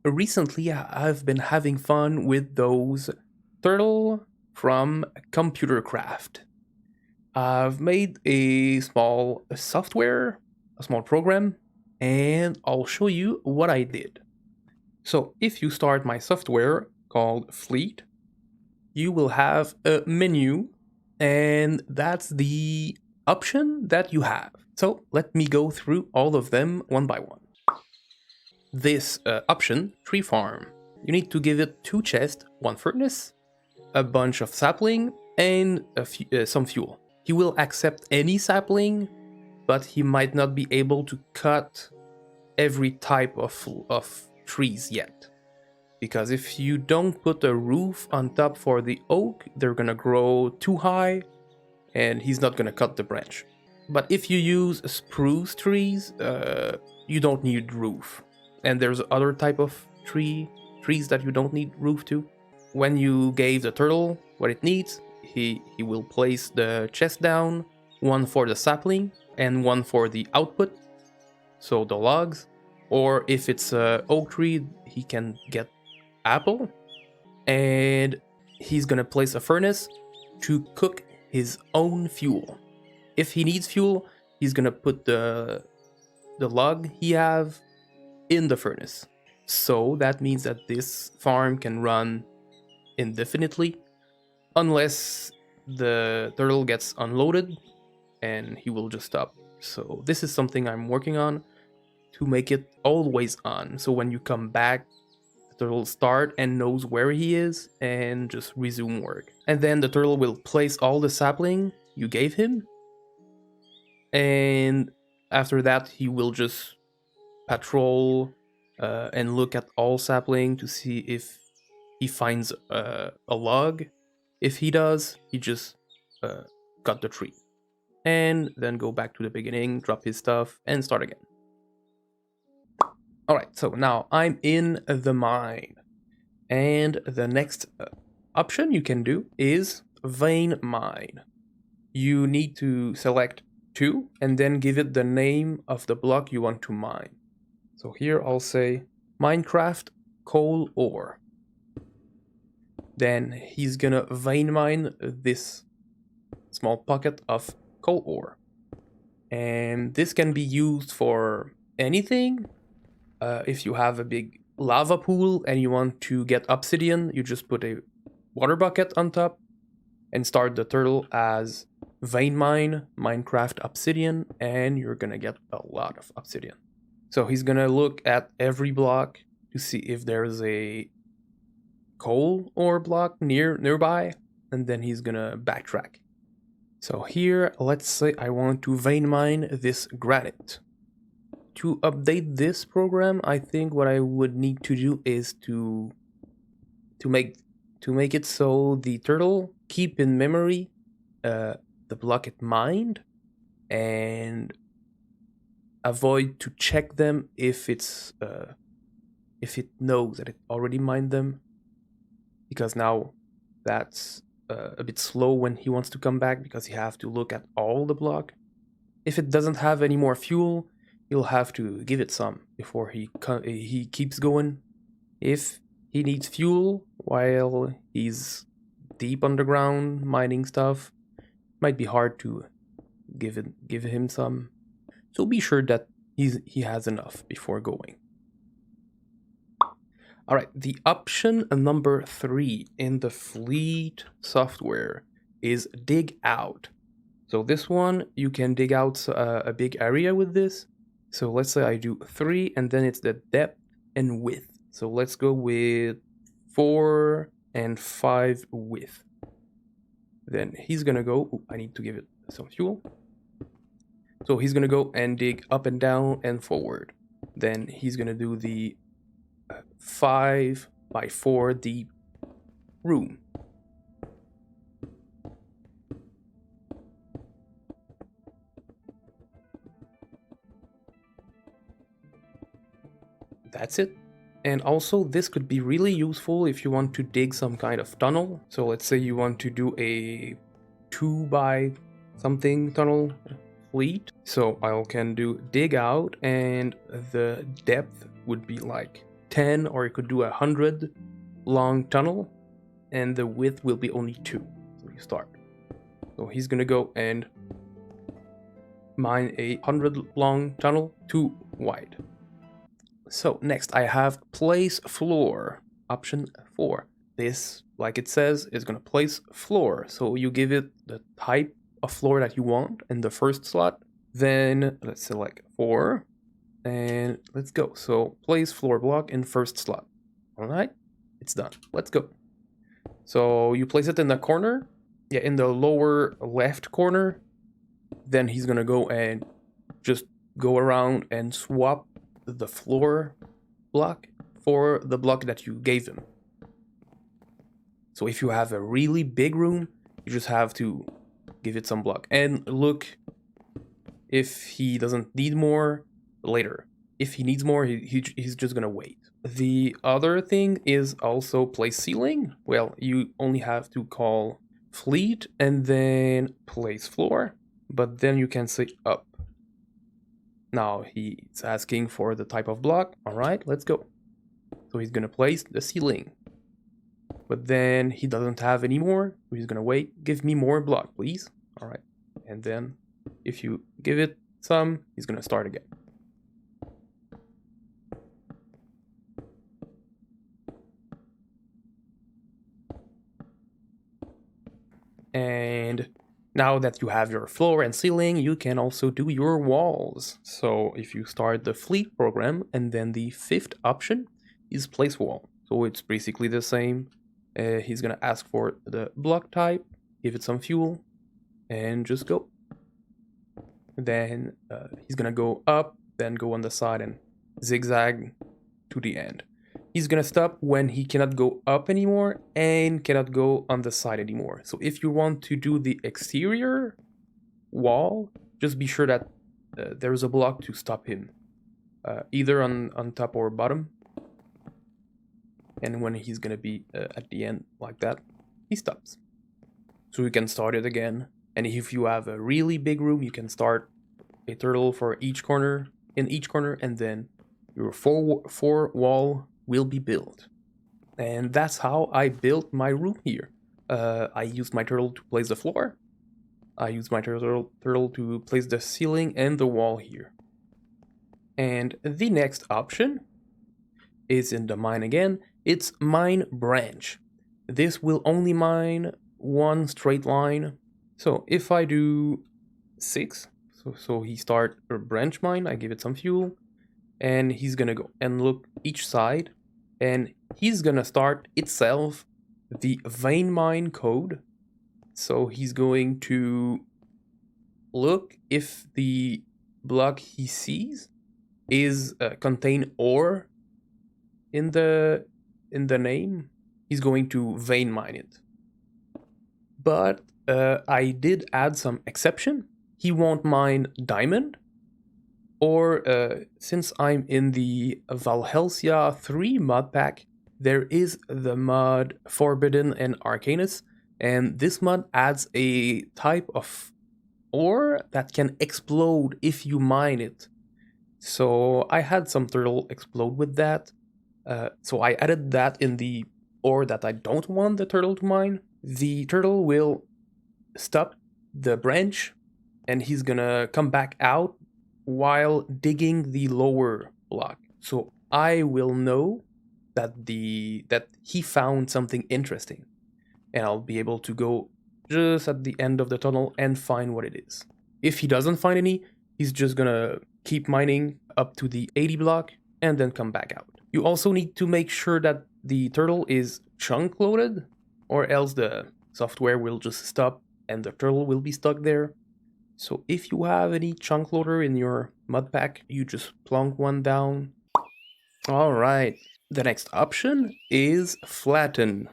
recently I've been having fun with those turtle from Computercraft. I've made a small software, a small program, and I'll show you what I did. So if you start my software called Fleet, you will have a menu, and that's the option that you have. So let me go through all of them one by one. This option, tree farm, you need to give it 2 chests, 1 furnace, a bunch of sapling, and some fuel. He will accept any sapling, but he might not be able to cut every type of trees yet. Because if you don't put a roof on top for the oak, they're gonna grow too high, and he's not gonna cut the branch. But if you use spruce trees, you don't need roof. And there's other type of trees that you don't need roof to. When you gave the turtle what it needs, he will place the chest down, 1 for the sapling and 1 for the output, so the logs. Or if it's a oak tree, he can get apple, and he's gonna place a furnace to cook his own fuel. If he needs fuel, he's gonna put the log he have in the furnace. So that means that this farm can run indefinitely unless the turtle gets unloaded, and he will just stop. So this is something I'm working on to make it always on. So when you come back, the turtle will start and knows where he is and just resume work. And then the turtle will place all the sapling you gave him, and after that he will just patrol and look at all sapling to see if he finds a log. If he does, he just cut the tree, and then go back to the beginning, drop his stuff, and start again. Alright, so now I'm in the mine, and the next option you can do is vein mine. You need to select 2 and then give it the name of the block you want to mine. So here I'll say Minecraft coal ore. Then he's gonna vein mine this small pocket of coal ore. And this can be used for anything. If you have a big lava pool and you want to get obsidian, you just put a water bucket on top and start the turtle as vein mine Minecraft obsidian, and you're gonna get a lot of obsidian. So he's gonna look at every block to see if there's a coal ore block nearby, and then he's gonna backtrack. So here, let's say I want to vein mine this granite. To update this program, I think what I would need to do is to make it so the turtle keep in memory the block it mined, and avoid to check them if it knows that it already mined them, because now that's a bit slow when he wants to come back, because you have to look at all the block. If it doesn't have any more fuel, you'll have to give it some before he keeps going. If he needs fuel while he's deep underground mining stuff, it might be hard to give him some. So be sure that he has enough before going. Alright, the option number 3 in the Fleet software is dig out. So this one, you can dig out a big area with this. So let's say I do 3, and then it's the depth and width. So let's go with 4 and 5 width. Then he's gonna go, I need to give it some fuel. So he's gonna go and dig up and down and forward. Then he's gonna do the 5 by 4 deep room. That's it. And also, this could be really useful if you want to dig some kind of tunnel. So let's say you want to do a 2 by something tunnel Fleet. So I can do dig out, and the depth would be like 10 or it could do 100 long tunnel, and the width will be only 2. So you start. So he's gonna go and mine a 100 long tunnel, 2 wide. So next I have place floor, option 4. This, like it says, is gonna place floor. So you give it the type of floor that you want in the first slot. Then let's select 4 and let's go. So place floor block in first slot. All right, it's done. Let's go. So you place it in the corner, yeah, in the lower left corner. Then he's gonna go and just go around and swap the floor block for the block that you gave him. So if you have a really big room, you just have to give it some block. And look, if he doesn't need more, later. If he needs more, he's just gonna wait. The other thing is also place ceiling. Well, you only have to call fleet and then place floor, but then you can say up. Now he's asking for the type of block. All right, let's go. So he's gonna place the ceiling, but then he doesn't have any more. So he's gonna wait. Give me more block, please. All right, and then if you give it some, he's gonna start again. And now that you have your floor and ceiling, you can also do your walls. So if you start the fleet program, and then the 5th option is place wall. So it's basically the same. He's gonna ask for the block type, give it some fuel, and just go. Then he's gonna go up, then go on the side and zigzag to the end. He's gonna stop when he cannot go up anymore and cannot go on the side anymore. So if you want to do the exterior wall, just be sure that there's a block to stop him, either on top or bottom. And when he's gonna be at the end like that, he stops. So you can start it again. And if you have a really big room, you can start a turtle for each corner, and then your four wall will be built. And that's how I built my room here. I used my turtle to place the floor. I used my turtle to place the ceiling and the wall here. And the next option is in the mine again. It's mine branch. This will only mine one straight line. So if I do 6, so he start a branch mine, I give it some fuel, and he's gonna go and look each side, and he's gonna start itself the vein mine code. So he's going to look if the block he sees is contain ore in the name. He's going to vein mine it. But I did add some exception. He won't mine diamond, or since I'm in the Valhelsia 3 mod pack, there is the mod Forbidden and Arcanus, and this mod adds a type of ore that can explode if you mine it. So I had some turtle explode with that. So I added that in the ore that I don't want the turtle to mine. The turtle will stop the branch, and he's gonna come back out while digging the lower block. So I will know that that he found something interesting, and I'll be able to go just at the end of the tunnel and find what it is. If he doesn't find any, he's just gonna keep mining up to the 80 block and then come back out. You also need to make sure that the turtle is chunk loaded, or else the software will just stop and the turtle will be stuck there. So if you have any chunk loader in your mod pack, you just plunk one down. Alright, the next option is flatten,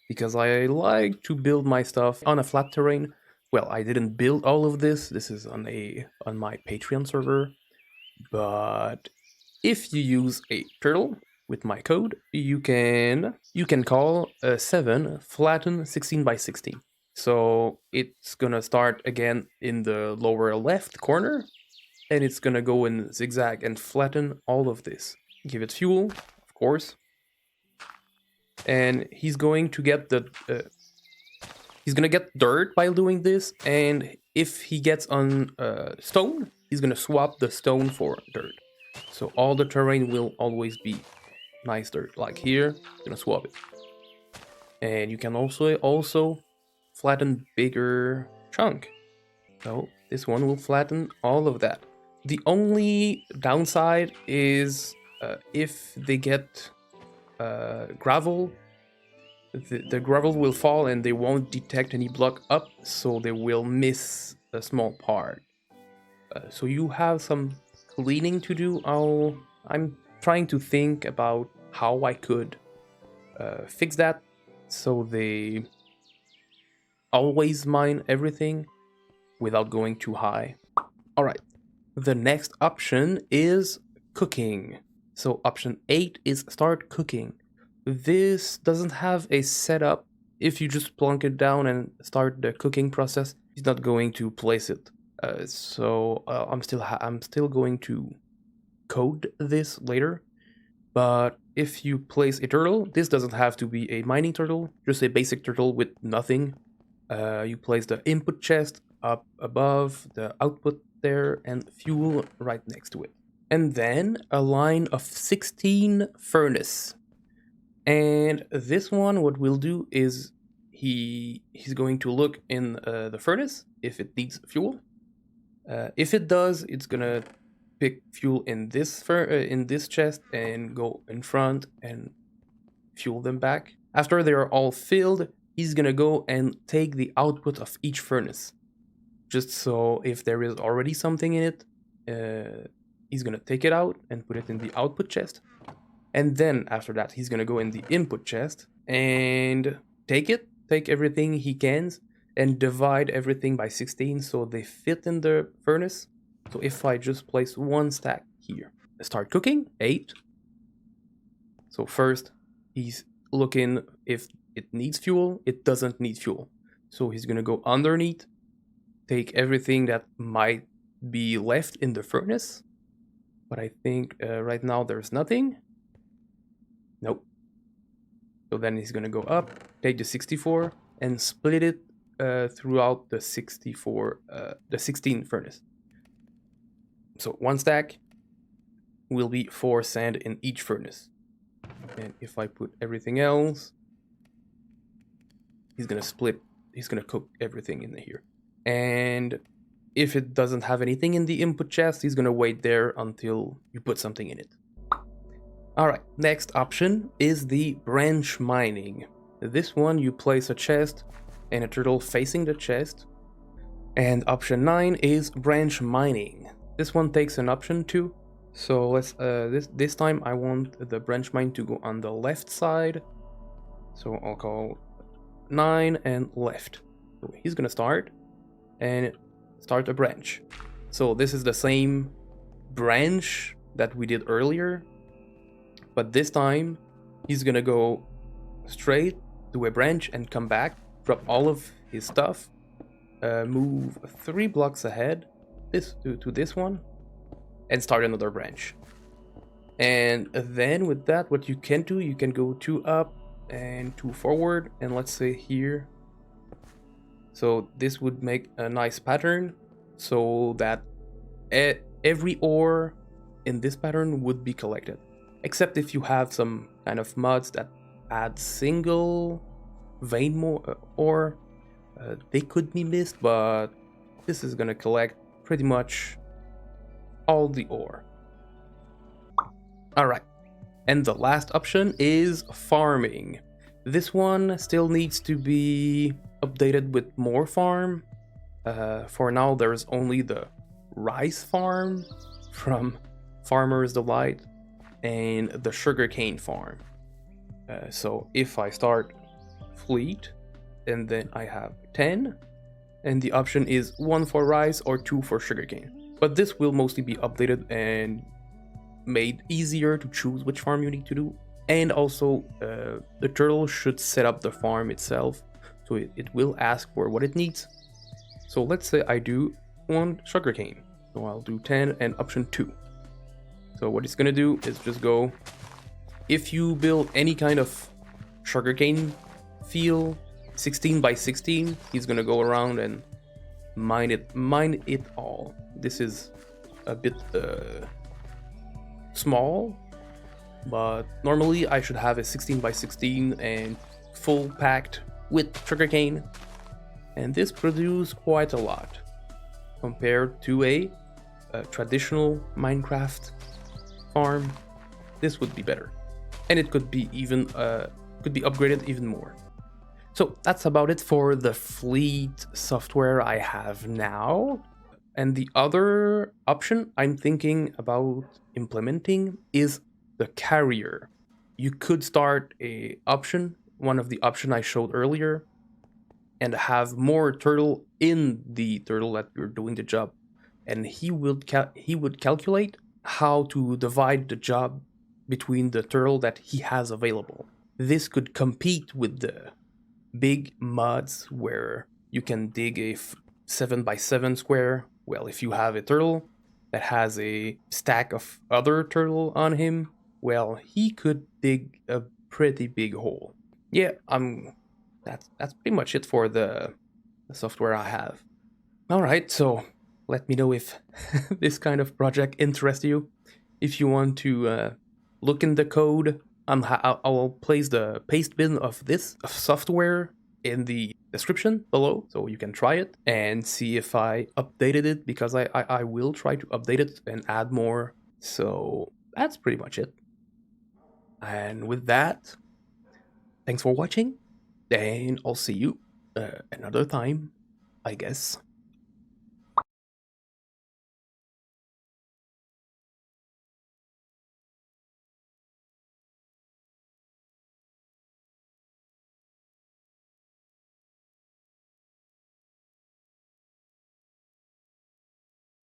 because I like to build my stuff on a flat terrain. Well, I didn't build all of this. This is on my Patreon server. But if you use a turtle with my code, you can call a 7 flatten 16 by 16. So it's gonna start again in the lower left corner, and it's gonna go in zigzag and flatten all of this. Give it fuel, of of course. And he's going to get he's gonna get dirt by doing this, and if he gets on stone, he's gonna swap the stone for dirt. So all the terrain will always be nice dirt. Like here, gonna swap it. And you can also flatten bigger chunk. So this one will flatten all of that. The only downside is if they get gravel, the gravel will fall and they won't detect any block up, so they will miss a small part. So you have some cleaning to do. I'm trying to think about how I could fix that so they always mine everything without going too high. All right, the next option is cooking. So option 8 is start cooking. This doesn't have a setup. If you just plunk it down and start the cooking process, it's not going to place it. I'm still going to code this later. But if you place a turtle, this doesn't have to be a mining turtle, just a basic turtle with nothing. You place the input chest up above, the output there, and fuel right next to it. And then a line of 16 furnace. And this one, what we'll do is he's going to look in the furnace if it needs fuel. If it does, it's gonna pick fuel in this chest and go in front and fuel them back. After they are all filled, he's gonna go and take the output of each furnace. Just so if there is already something in it, he's gonna take it out and put it in the output chest. And then after that, he's gonna go in the input chest and take everything he can and divide everything by 16 so they fit in the furnace. So if I just place one stack here, start cooking, 8. So first, he's looking if it needs fuel, it doesn't need fuel. So he's gonna go underneath, take everything that might be left in the furnace. But I think right now there's nothing. Nope. So then he's gonna go up, take the 64 and split it throughout the 16 furnace. So one stack will be 4 sand in each furnace. And if I put everything else, he's gonna cook everything in here. And if it doesn't have anything in the input chest, he's gonna wait there until you put something in it. Alright, next option is the branch mining. This one, you place a chest and a turtle facing the chest. And option 9 is branch mining. This one takes an option too. So let's this time I want the branch mine to go on the left side. So I'll call 9 and left. So he's gonna start and start a branch. So this is the same branch that we did earlier, but this time he's gonna go straight to a branch and come back, drop all of his stuff, move 3 blocks ahead to this one, and start another branch. And then with that, what you can do, you can go 2 up and 2 forward, and let's say here. So this would make a nice pattern so that every ore in this pattern would be collected. Except if you have some kind of mods that add single vein ore, they could be missed, but this is gonna collect pretty much all the ore. Alright, and the last option is farming. This one still needs to be updated with more farm. For now, there's only the rice farm from Farmer's Delight and the sugarcane farm. So if I start fleet, and then I have 10, and the option is 1 for rice or 2 for sugarcane. But this will mostly be updated and made easier to choose which farm you need to do. And also, the turtle should set up the farm itself, so it will ask for what it needs. So let's say I do 1 sugarcane. So I'll do 10 and option 2. So what it's gonna do is just go if you build any kind of sugarcane field, 16 by 16, he's gonna go around and mine it all. This is a bit small, but normally I should have a 16 by 16 and full packed with sugarcane, and this produces quite a lot compared to a traditional Minecraft farm. This would be better, and it could be even could be upgraded even more. So that's about it for the fleet software I have now. And the other option I'm thinking about implementing is the carrier. You could start a option, one of the option I showed earlier, and have more turtle in the turtle that you're doing the job, and he would calculate how to divide the job between the turtle that he has available. This could compete with the big mods where you can dig a 7 by 7 square. Well, if you have a turtle that has a stack of other turtle on him, well, he could dig a pretty big hole. Yeah, that's pretty much it for the software I have. All right, so let me know if this kind of project interests you. If you want to look in the code, I'll place the pastebin of this software in the description below, so you can try it and see if I updated it, because I will try to update it and add more. So that's pretty much it. And with that, thanks for watching, and I'll see you another time, I guess.